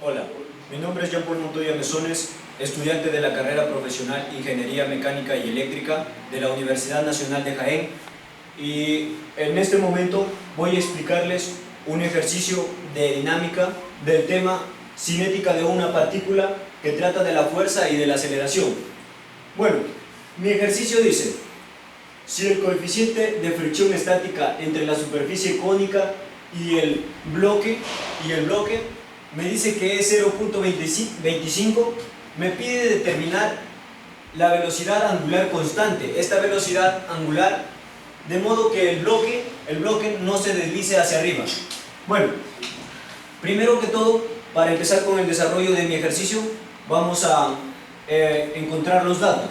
Hola, mi nombre es Jean-Paul Montoya Mesones, estudiante de la carrera profesional Ingeniería Mecánica y Eléctrica de la Universidad Nacional de Jaén, y en este momento voy a explicarles un ejercicio de dinámica del tema cinética de una partícula que trata de la fuerza y de la aceleración. Bueno, mi ejercicio dice: si el coeficiente de fricción estática entre la superficie cónica y el bloque me dice que es 0.25, me pide determinar la velocidad angular constante, esta velocidad angular, de modo que el bloque no se deslice hacia arriba. Bueno, primero que todo, para empezar con el desarrollo de mi ejercicio, vamos a encontrar los datos.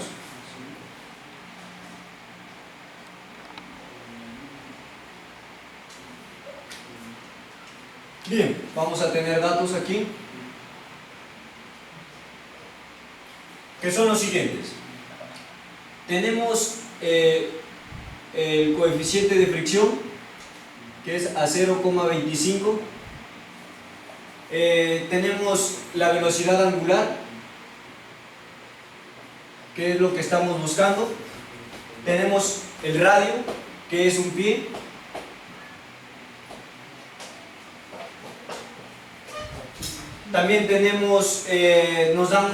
Bien, vamos a tener datos aquí, que son los siguientes. Tenemos el coeficiente de fricción, que es a 0,25. Tenemos la velocidad angular, que es lo que estamos buscando. Tenemos el radio, que es un pie. También tenemos, nos dan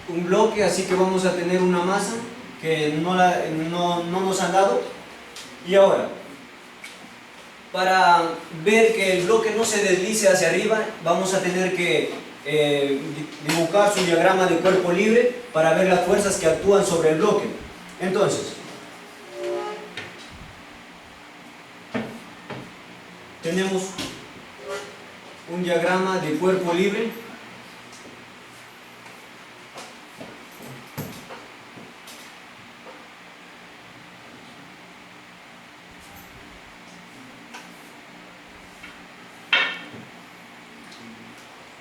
un bloque, así que vamos a tener una masa que no nos han dado. Y ahora, para ver que el bloque no se deslice hacia arriba, vamos a tener que dibujar su diagrama de cuerpo libre para ver las fuerzas que actúan sobre el bloque. Entonces, tenemos un diagrama de cuerpo libre.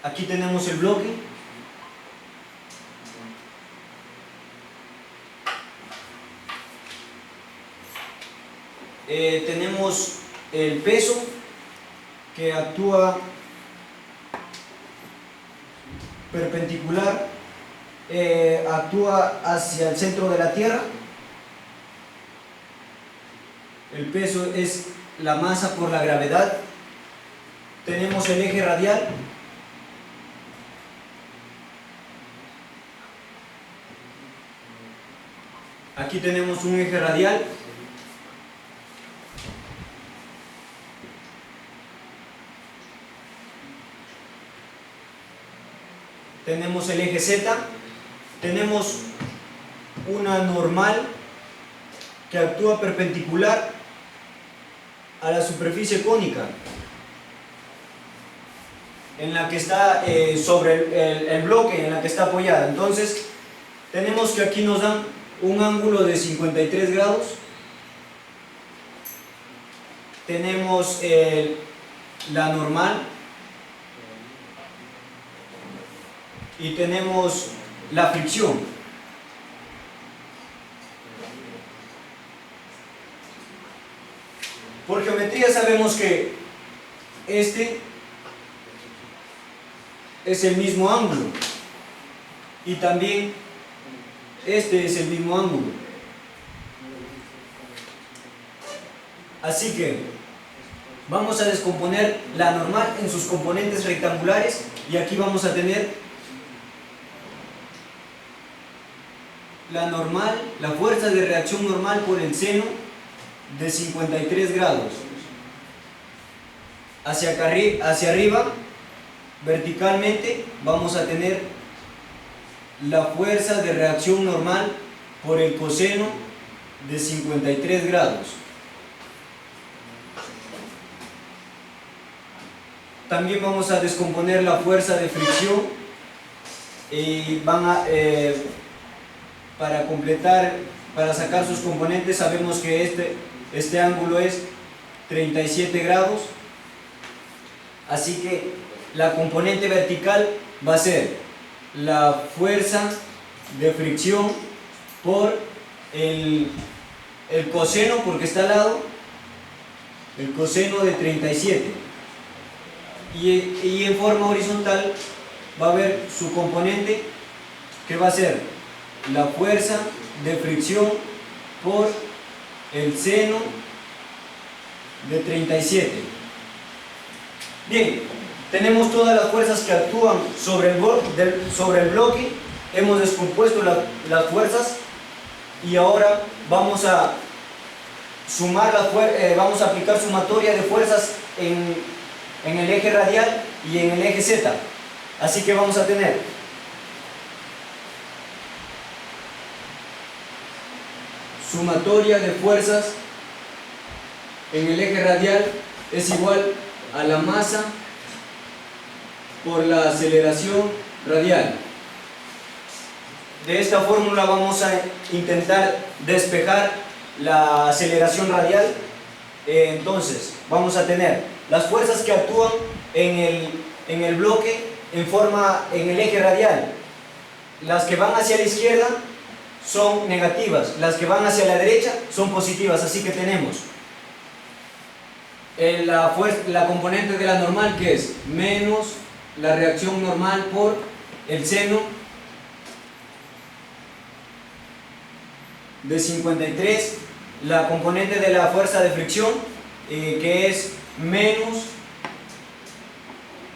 Aquí tenemos el bloque. Tenemos el peso que actúa perpendicular, actúa hacia el centro de la Tierra. El peso es la masa por la gravedad. Tenemos el eje radial. Aquí tenemos un eje radial. Tenemos el eje Z. Tenemos una normal que actúa perpendicular a la superficie cónica, en la que está sobre el bloque, en la que está apoyada. Entonces, tenemos que aquí nos dan un ángulo de 53 grados. Tenemos la normal. Y tenemos la fricción. Por geometría sabemos que este es el mismo ángulo y también este es el mismo ángulo. Así que vamos a descomponer la normal en sus componentes rectangulares, y aquí vamos a tener la normal, la fuerza de reacción normal por el seno de 53 grados. Hacia arriba, verticalmente, vamos a tener la fuerza de reacción normal por el coseno de 53 grados. También vamos a descomponer la fuerza de fricción y para completar, para sacar sus componentes, sabemos que este ángulo es 37 grados. Así que la componente vertical va a ser la fuerza de fricción por el coseno, porque está al lado, el coseno de 37. y en forma horizontal va a haber su componente que va a ser la fuerza de fricción por el seno de 37. Bien, tenemos todas las fuerzas que actúan sobre el bloque, hemos descompuesto las fuerzas y ahora vamos a vamos a aplicar sumatoria de fuerzas en el eje radial y en el eje Z. Así que vamos a tener sumatoria de fuerzas en el eje radial es igual a la masa por la aceleración radial. De esta fórmula vamos a intentar despejar la aceleración radial. Entonces vamos a tener las fuerzas que actúan en el bloque en el eje radial. Las que van hacia la izquierda son negativas, las que van hacia la derecha son positivas, así que tenemos la componente de la normal, que es menos la reacción normal por el seno de 53, la componente de la fuerza de fricción, que es menos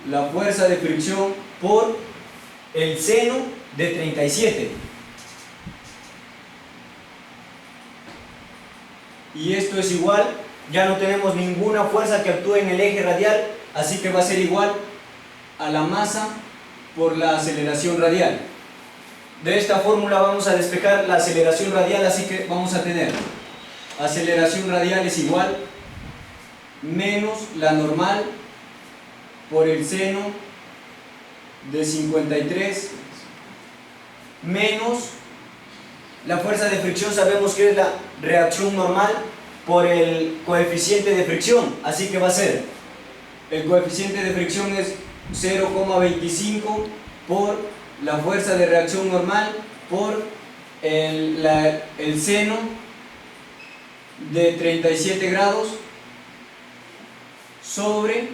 la fuerza de fricción por el seno de 37. Y esto es igual, ya no tenemos ninguna fuerza que actúe en el eje radial, así que va a ser igual a la masa por la aceleración radial. De esta fórmula vamos a despejar la aceleración radial, así que vamos a tener aceleración radial es igual menos la normal por el seno de 53 menos la fuerza de fricción, sabemos que es la reacción normal por el coeficiente de fricción, así que va a ser, el coeficiente de fricción es 0,25 por la fuerza de reacción normal por el seno de 37 grados sobre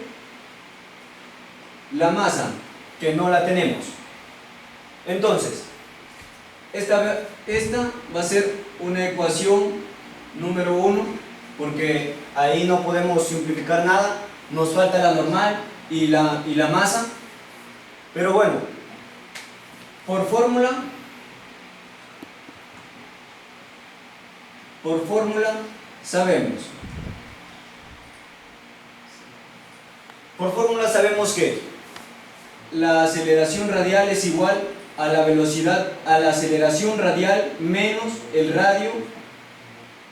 la masa, que no la tenemos. Entonces, esta va a ser una ecuación número 1, porque ahí no podemos simplificar nada, nos falta la normal y la masa, pero bueno, por fórmula sabemos que la aceleración radial es igual a la aceleración radial menos el radio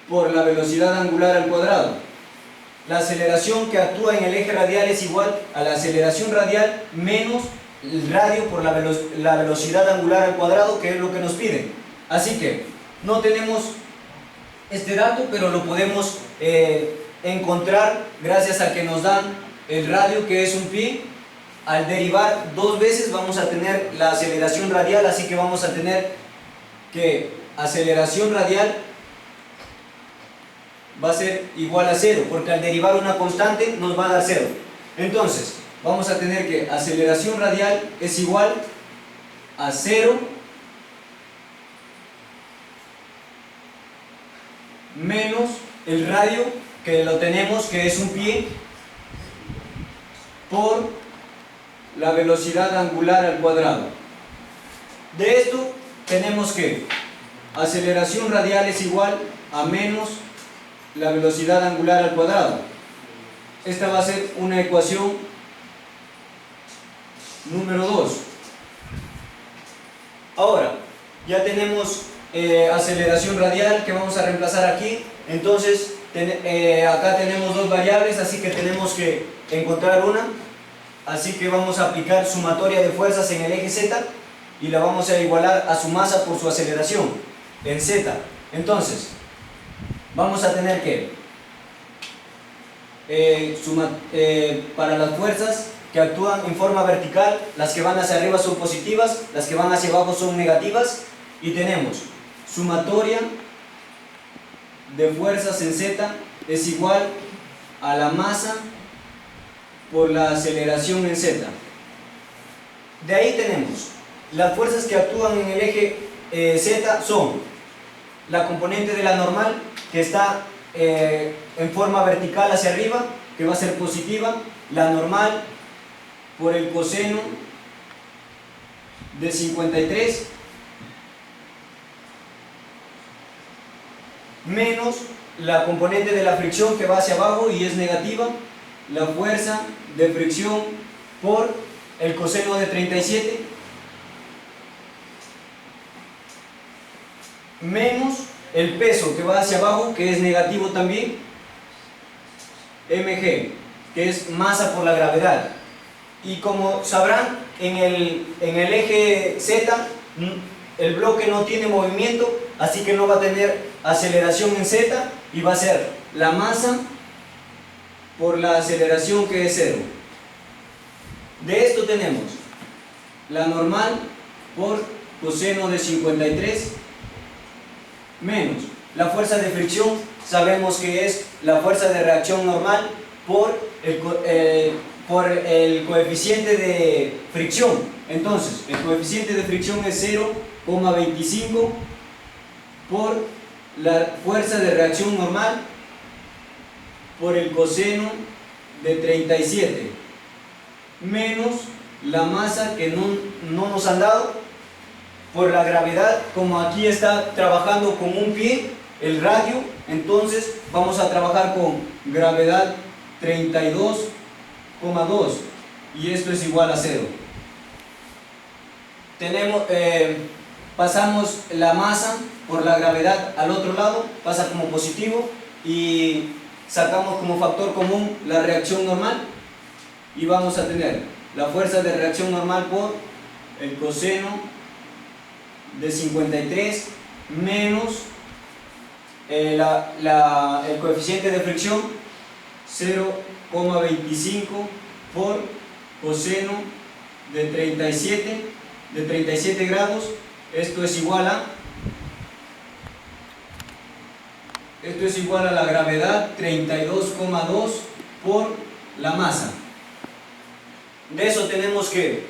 por la velocidad angular al cuadrado. La aceleración que actúa en el eje radial es igual a la aceleración radial menos el radio por la velocidad angular al cuadrado, que es lo que nos piden. Así que no tenemos este dato, pero lo podemos encontrar gracias a que nos dan el radio, que es un pi. Al derivar dos veces vamos a tener la aceleración radial, así que vamos a tener que aceleración radial va a ser igual a 0, porque al derivar una constante nos va a dar 0. Entonces vamos a tener que aceleración radial es igual a 0 menos el radio, que lo tenemos, que es un pi, por la velocidad angular al cuadrado. De esto tenemos que aceleración radial es igual a menos la velocidad angular al cuadrado. Esta va a ser una ecuación número 2. Ahora, ya tenemos aceleración radial, que vamos a reemplazar aquí. Entonces, acá tenemos dos variables, así que tenemos que encontrar una. Así que vamos a aplicar sumatoria de fuerzas en el eje Z y la vamos a igualar a su masa por su aceleración en Z. Entonces, vamos a tener que para las fuerzas que actúan en forma vertical, las que van hacia arriba son positivas, las que van hacia abajo son negativas, y tenemos sumatoria de fuerzas en Z es igual a la masa por la aceleración en Z. De ahí tenemos las fuerzas que actúan en el eje Z son la componente de la normal, que está en forma vertical hacia arriba, que va a ser positiva, la normal por el coseno de 53 menos la componente de la fricción que va hacia abajo y es negativa, la fuerza de fricción por el coseno de 37 menos el peso que va hacia abajo, que es negativo también, mg, que es masa por la gravedad. Y como sabrán, en el eje Z el bloque no tiene movimiento, así que no va a tener aceleración en Z y va a ser la masa por la aceleración, que es 0. De esto tenemos la normal por coseno de 53 menos la fuerza de fricción, sabemos que es la fuerza de reacción normal por el coeficiente de fricción. Entonces, el coeficiente de fricción es 0,25 por la fuerza de reacción normal por el coseno de 37 menos la masa que no nos han dado por la gravedad. Como aquí está trabajando con un pie el radio, entonces vamos a trabajar con gravedad 32,2 y esto es igual a 0. Pasamos la masa por la gravedad al otro lado, pasa como positivo y sacamos como factor común la reacción normal y vamos a tener la fuerza de reacción normal por el coseno de 53 menos el coeficiente de fricción 0,25 por coseno de 37 grados. Esto es igual a la gravedad 32,2 por la masa. De eso tenemos que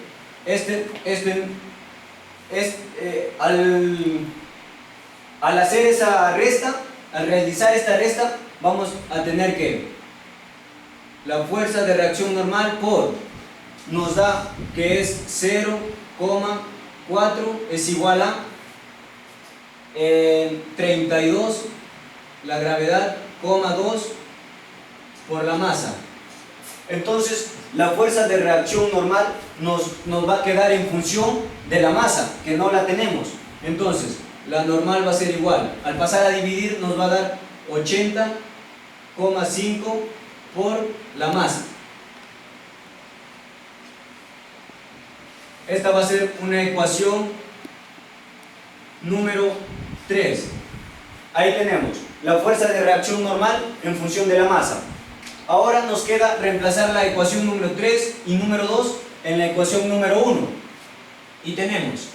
al hacer esa resta, al realizar esta resta, vamos a tener que la fuerza de reacción normal por, nos da que es 0,4 es igual a 32, la gravedad, 2 por la masa. Entonces la fuerza de reacción normal nos va a quedar en función de la masa, que no la tenemos. Entonces la normal va a ser igual, al pasar a dividir nos va a dar 80,5 por la masa. Esta va a ser una ecuación número 3. Ahí tenemos la fuerza de reacción normal en función de la masa. Ahora nos queda reemplazar la ecuación número 3 y número 2 en la ecuación número 1. Y tenemos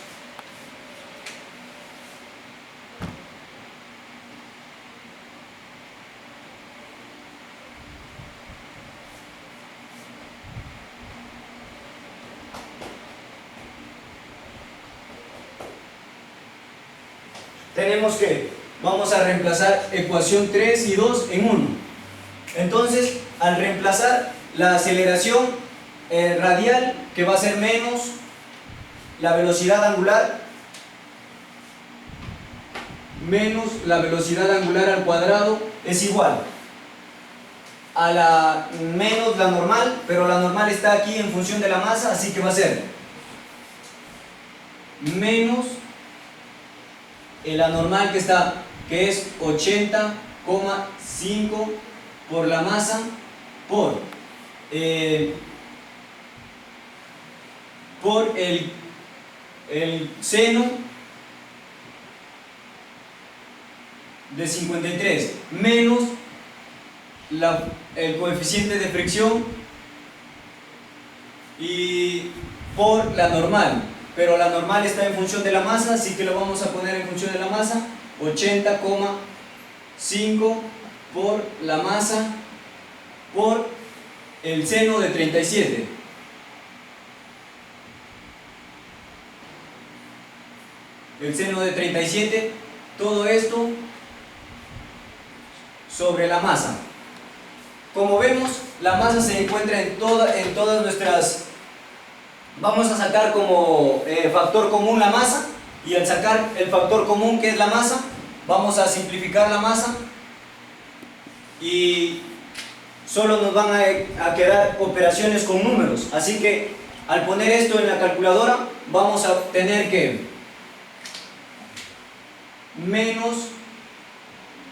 que vamos a reemplazar ecuación 3 y 2 en 1. Entonces, al reemplazar la aceleración radial, que va a ser menos la velocidad angular, menos la velocidad angular al cuadrado, es igual a menos la normal, pero la normal está aquí en función de la masa, así que va a ser menos la normal que es 80,5 por la masa por el seno de 53 menos el coeficiente de fricción y por la normal, pero la normal está en función de la masa, así que lo vamos a poner en función de la masa, 80,5 por la masa por el seno de 37. El seno de 37, todo esto sobre la masa. Como vemos, la masa se encuentra en todas nuestras... Vamos a sacar como factor común la masa, y al sacar el factor común que es la masa, vamos a simplificar la masa y solo nos van a quedar operaciones con números. Así que al poner esto en la calculadora vamos a tener que menos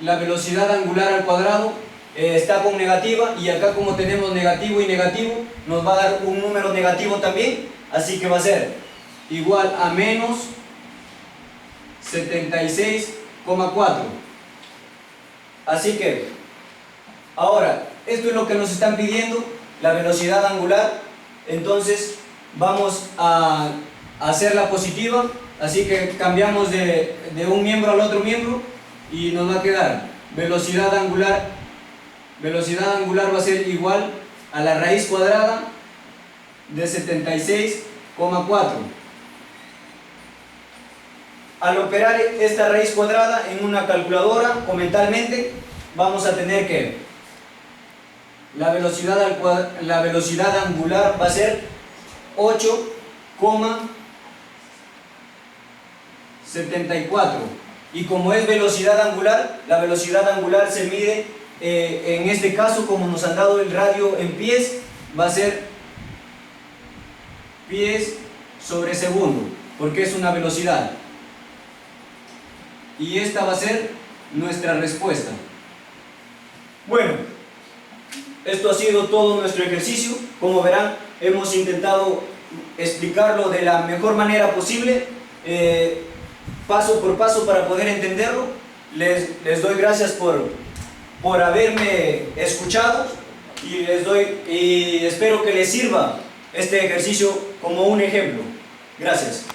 la velocidad angular al cuadrado, está con negativa, y acá como tenemos negativo y negativo nos va a dar un número negativo también, así que va a ser igual a menos 76,4. Así que ahora esto es lo que nos están pidiendo, la velocidad angular. Entonces vamos a hacerla positiva, así que cambiamos de un miembro al otro miembro y nos va a quedar velocidad angular va a ser igual a la raíz cuadrada de 76,4. Al operar esta raíz cuadrada en una calculadora o mentalmente, vamos a tener que la velocidad angular va a ser 8,74, y como es velocidad angular, la velocidad angular se mide en este caso, como nos han dado el radio en pies, va a ser pies sobre segundo, porque es una velocidad, y esta va a ser nuestra respuesta. Bueno, esto ha sido todo nuestro ejercicio. Como verán, hemos intentado explicarlo de la mejor manera posible, paso por paso, para poder entenderlo. Les doy gracias por haberme escuchado, y espero que les sirva este ejercicio como un ejemplo. Gracias.